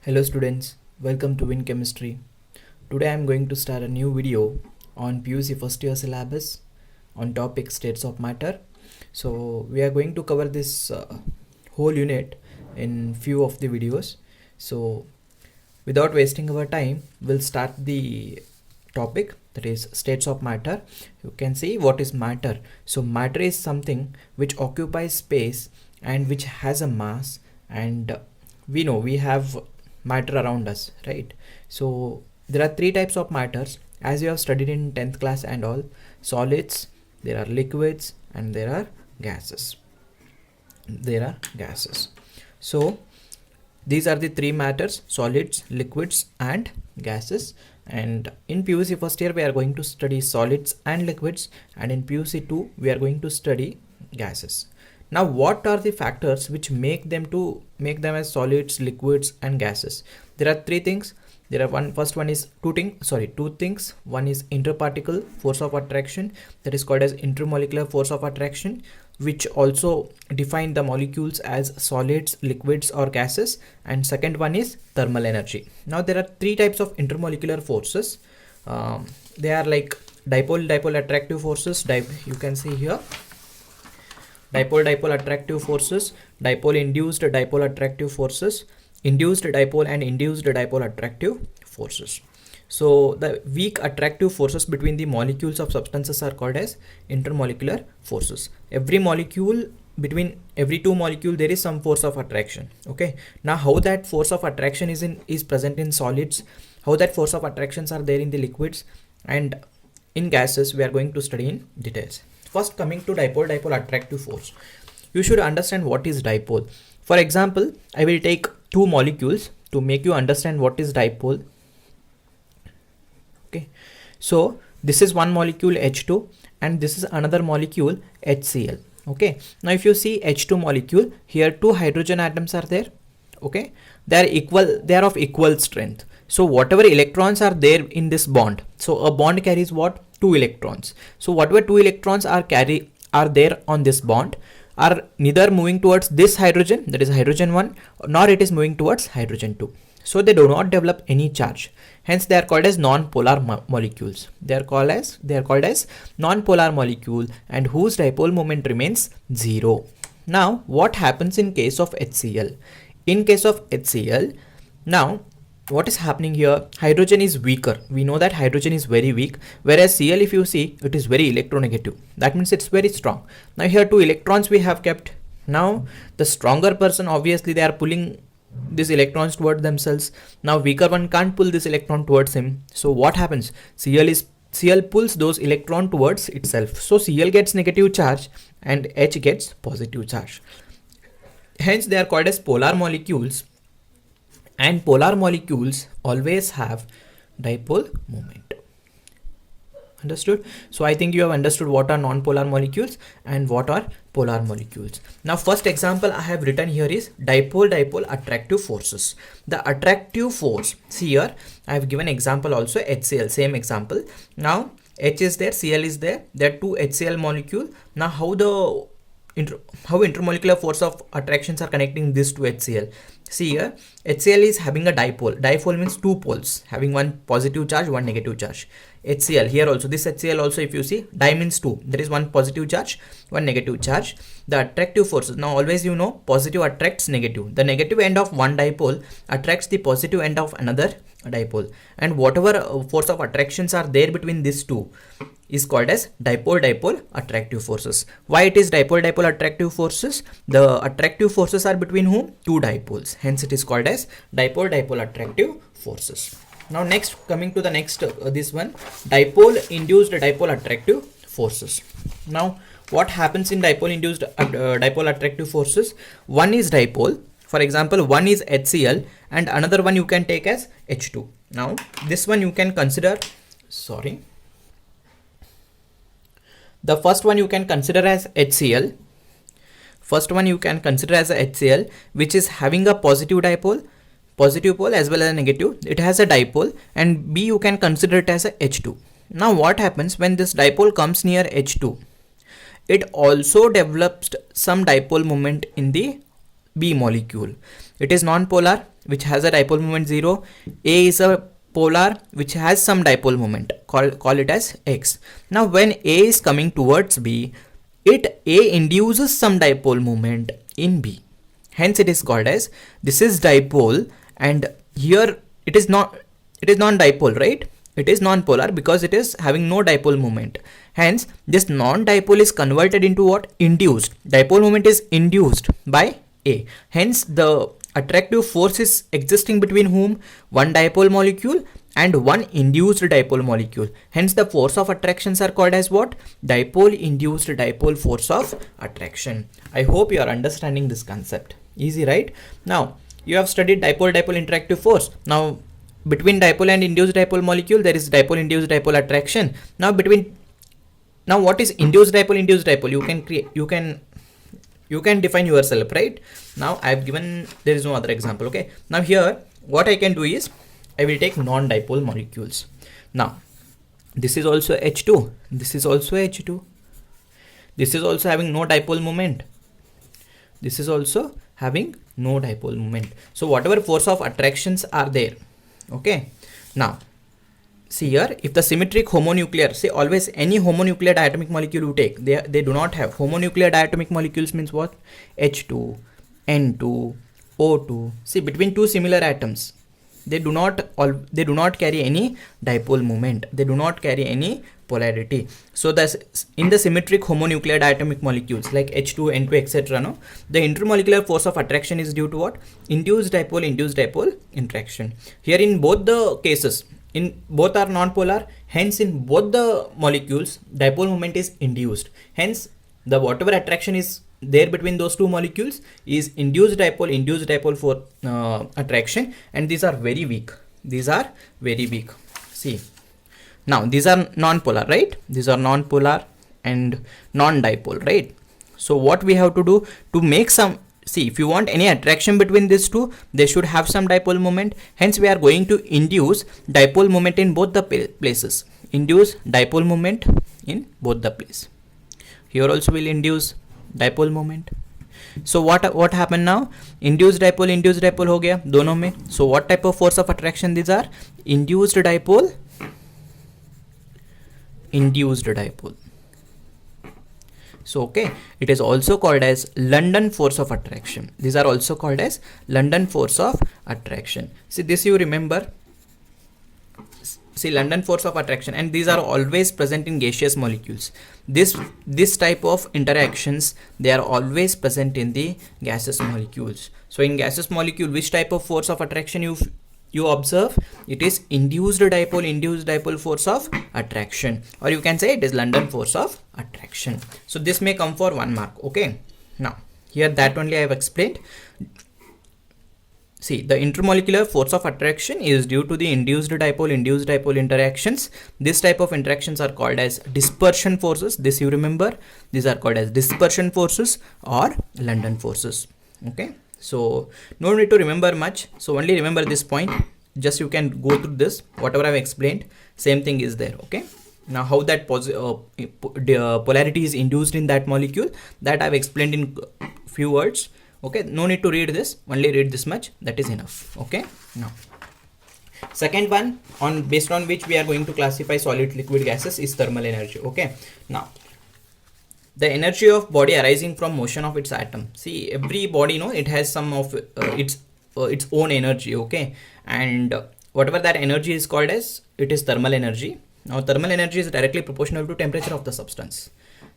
Hello students, welcome to Win Chemistry. Today I am going to start a new video on PUC first year syllabus on topic states of matter. So we are going to cover this whole unit in few of the videos. So without wasting our time, we'll start the topic, that is states of matter. You can see what is matter. So matter is something which occupies space and which has a mass, and we know we have matter around us, right? So there are three types of matters as you have studied in 10th class and all: solids, there are liquids, and there are gases. So these are the three matters: solids, liquids, and gases. And in PUC first year we are going to study solids and liquids, and in PUC 2 we are going to study gases. Now what are the factors which make them as solids, liquids, and gases? There are three things. First one is two things. One is interparticle force of attraction, that is called as intermolecular force of attraction, which also define the molecules as solids, liquids, or gases. And second one is thermal energy. Now there are three types of intermolecular forces. They are like dipole attractive forces. You can see here dipole attractive forces, dipole induced dipole attractive forces, induced dipole and induced dipole attractive forces. So the weak attractive forces between the molecules of substances are called as intermolecular forces. Between every two molecules there is some force of attraction. Okay, now how that force of attraction is present in solids, how that force of attractions are there in the liquids, and in gases we are going to study in details. First, coming to dipole attractive force, you should understand what is dipole. For example, I will take two molecules to make you understand what is dipole. Okay, so this is one molecule H2 and this is another molecule HCl. Okay, now if you see H2 molecule, here two hydrogen atoms are there. Okay, they are of equal strength. So whatever electrons are there in this bond, so a bond carries what? Two electrons. So whatever two electrons are there on this bond are neither moving towards this hydrogen, that is hydrogen 1, nor it is moving towards hydrogen 2. So they do not develop any charge. Hence they are called as non-polar molecules. They are called as non-polar molecule, and whose dipole moment remains 0. Now what happens in case of HCl? In case of HCl, now what is happening here? Hydrogen is weaker. We know that hydrogen is very weak, whereas Cl, if you see, it is very electronegative. That means it's very strong. Now here two electrons we have kept. Now the stronger person, obviously they are pulling these electrons towards themselves. Now weaker one can't pull this electron towards him. So what happens? Cl pulls those electrons towards itself. So Cl gets negative charge and H gets positive charge. Hence they are called as polar molecules, and polar molecules always have dipole moment. Understood? So I think you have understood what are non-polar molecules and what are polar molecules. Now first example I have written here is dipole attractive forces. The attractive force, see here I have given example also HCl, same example. Now H is there, Cl is there, there are two HCl molecule. Now how intermolecular force of attractions are connecting this to HCl? See here, HCl is having a dipole. Dipole means two poles having one positive charge, one negative charge. HCl here also, this HCl also, if you see, di means two. There is one positive charge, one negative charge. The attractive forces, now always you know, positive attracts negative. The negative end of one dipole attracts the positive end of another dipole. And whatever force of attractions are there between these two is called as dipole attractive forces. Why it is dipole attractive forces? The attractive forces are between whom? Two dipoles. Hence it is called as dipole attractive forces. Now next, coming to the next this one, dipole induced dipole attractive forces. Now what happens in dipole induced dipole attractive forces? One is dipole. For example, one is HCl and another one you can take as H2. Now this one you can consider, the first one you can consider as HCl. Which is having a positive pole as well as a negative. It has a dipole, and B you can consider it as a H2. Now what happens when this dipole comes near H2? It also develops some dipole moment in the B molecule. it is non-polar, which has a dipole moment 0. A is a polar, which has some dipole moment. Call it as X. Now when A is coming towards B, A induces some dipole moment in B. Hence it is called as, this is dipole, and here it is non-dipole, right? It is non-polar because it is having no dipole moment. Hence this non-dipole is converted into what? Induced. Dipole moment is induced by A. Hence the attractive force is existing between whom? One dipole molecule and one induced dipole molecule. Hence the force of attractions are called as what? Dipole induced dipole force of attraction. I hope you are understanding this concept. Easy, right? Now you have studied dipole-dipole interactive force. Now between dipole and induced dipole molecule, there is dipole induced dipole attraction. Now what is induced dipole? You can define yourself, right? Now I have given, there is no other example. Okay, now here what I can do is I will take non-dipole molecules. Now this is also H2, this is also H2, this is also having no dipole moment, this is also having no dipole moment. So whatever force of attractions are there, okay. Now see here, if the symmetric homonuclear, say always any homonuclear diatomic molecule you take, they do not have homonuclear diatomic molecules, means what? H2, N2, O2. See, between two similar atoms, they do not carry any dipole moment, they do not carry any polarity. So that's in the symmetric homonuclear diatomic molecules like H2, N2, etc. No, the intermolecular force of attraction is due to what? Induced dipole interaction. Here in both the cases, in both are non-polar, hence in both the molecules dipole moment is induced. Hence the whatever attraction is there between those two molecules is induced dipole for attraction, and these are very weak. See, now these are non-polar, right? These are non-polar and non-dipole, right? So what we have to do to make some, see, if you want any attraction between these two, they should have some dipole moment. Hence we are going to induce dipole moment in both the places. Induce dipole moment in both the place. Here also will induce dipole moment. So what happened now? Induced dipole हो गया दोनों में. So what type of force of attraction these are? Induced dipole. So okay, it is also called as London force of attraction. These are also called as London force of attraction. See, this you remember. See, London force of attraction, and these are always present in gaseous molecules. This type of interactions, they are always present in the gaseous molecules. So in gaseous molecule, which type of force of attraction you observe? It is induced dipole force of attraction, or you can say it is London force of attraction. So this may come for 1 mark. Okay, now here that only I have explained. See, the intermolecular force of attraction is due to the induced dipole interactions. This type of interactions are called as dispersion forces. This you remember. These are called as dispersion forces or London forces. Okay, so no need to remember much. So only remember this point. Just you can go through this. Whatever I have explained, same thing is there. Okay. Now how that polarity is induced in that molecule, that I have explained in few words. Okay, no need to read this, only read this much, that is enough. Okay, now second one based on which we are going to classify solid, liquid, gases is thermal energy. Okay, now the energy of body arising from motion of its atom. See, every body, it has some of its own energy. Okay, and whatever that energy is called as, it is thermal energy. Now thermal energy is directly proportional to temperature of the substance.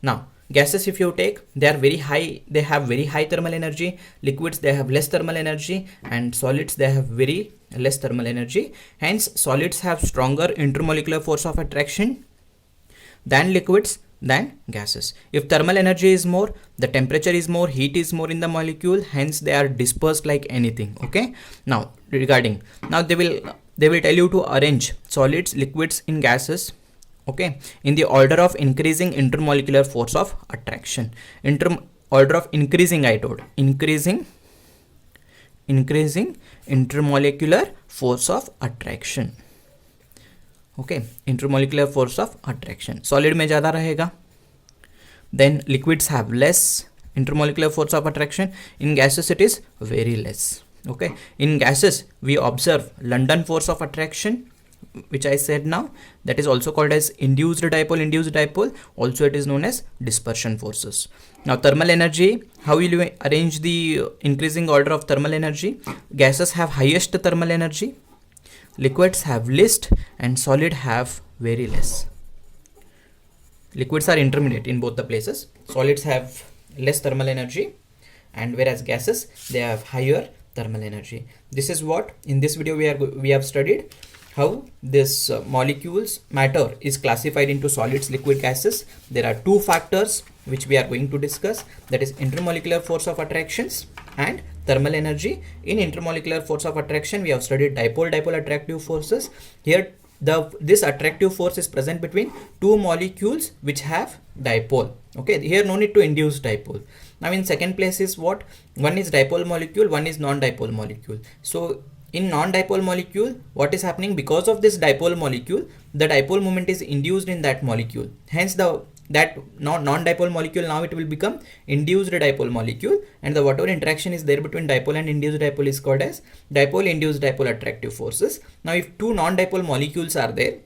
Now gases, if you take, they are very high, they have very high thermal energy. Liquids, they have less thermal energy, and solids, they have very less thermal energy. Hence solids have stronger intermolecular force of attraction than liquids, than gases. If thermal energy is more, the temperature is more, heat is more in the molecule, hence they are dispersed like anything. Okay, now regarding, now they will tell you to arrange solids, liquids in gases, okay, in the order of increasing intermolecular force of attraction. Order of increasing, I told, increasing intermolecular force of attraction. Okay, intermolecular force of attraction. Solid में ज़्यादा रहेगा. Then liquids have less intermolecular force of attraction. In gases it is very less. Okay, in gases we observe London force of attraction, which I said now, that is also called as induced dipole. Also it is known as dispersion forces. Now thermal energy, how will you arrange the increasing order of thermal energy? Gases have highest thermal energy, liquids have least, and solid have very less. Liquids are intermediate in both the places. Solids have less thermal energy, and whereas gases, they have higher thermal energy. This is what in this video we have studied, how this molecules matter is classified into solids, liquid, gases. There are two factors which we are going to discuss, that is intermolecular force of attractions and thermal energy. In intermolecular force of attraction we have studied dipole attractive forces. Here this attractive force is present between two molecules which have dipole. Okay, here no need to induce dipole. Now in second place is what? One is dipole molecule, one is non-dipole molecule. So in non-dipole molecule, what is happening? Because of this dipole molecule, the dipole moment is induced in that molecule. Hence that non-dipole molecule, now it will become induced dipole molecule, and the whatever interaction is there between dipole and induced dipole is called as dipole induced dipole attractive forces. Now if two non-dipole molecules are there,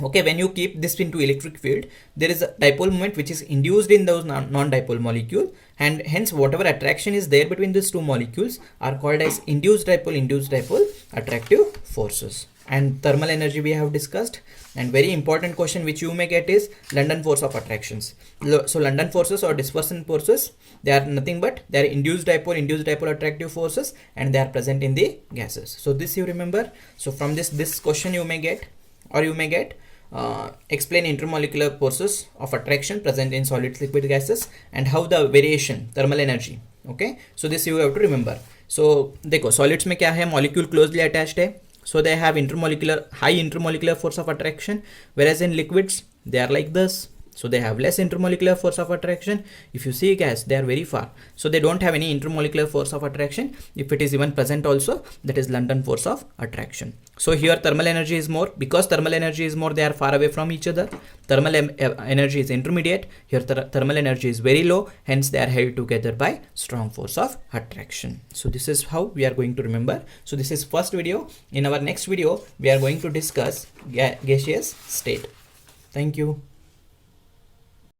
okay, when you keep this into electric field, there is a dipole moment which is induced in those non-dipole molecule, and hence whatever attraction is there between these two molecules are called as induced dipole attractive forces. And thermal energy we have discussed, and very important question which you may get is London force of attractions. So London forces or dispersion forces, they are nothing but they are induced dipole attractive forces, and they are present in the gases. So this you remember. So from this question you may get, or you may get explain intermolecular forces of attraction present in solids, liquid, gases, and how the variation thermal energy. Okay, so this you have to remember. So देखो solids में क्या है, molecule closely attached है, so they have high intermolecular force of attraction, whereas in liquids they are like this, so they have less intermolecular force of attraction. If you see gas, they are very far, so they don't have any intermolecular force of attraction. If it is even present also, that is London force of attraction. So here thermal energy is more, because thermal energy is more, they are far away from each other. Thermal energy is intermediate, here thermal energy is very low, hence they are held together by strong force of attraction. So this is how we are going to remember. So this is first video. In our next video we are going to discuss gaseous state. Thank you.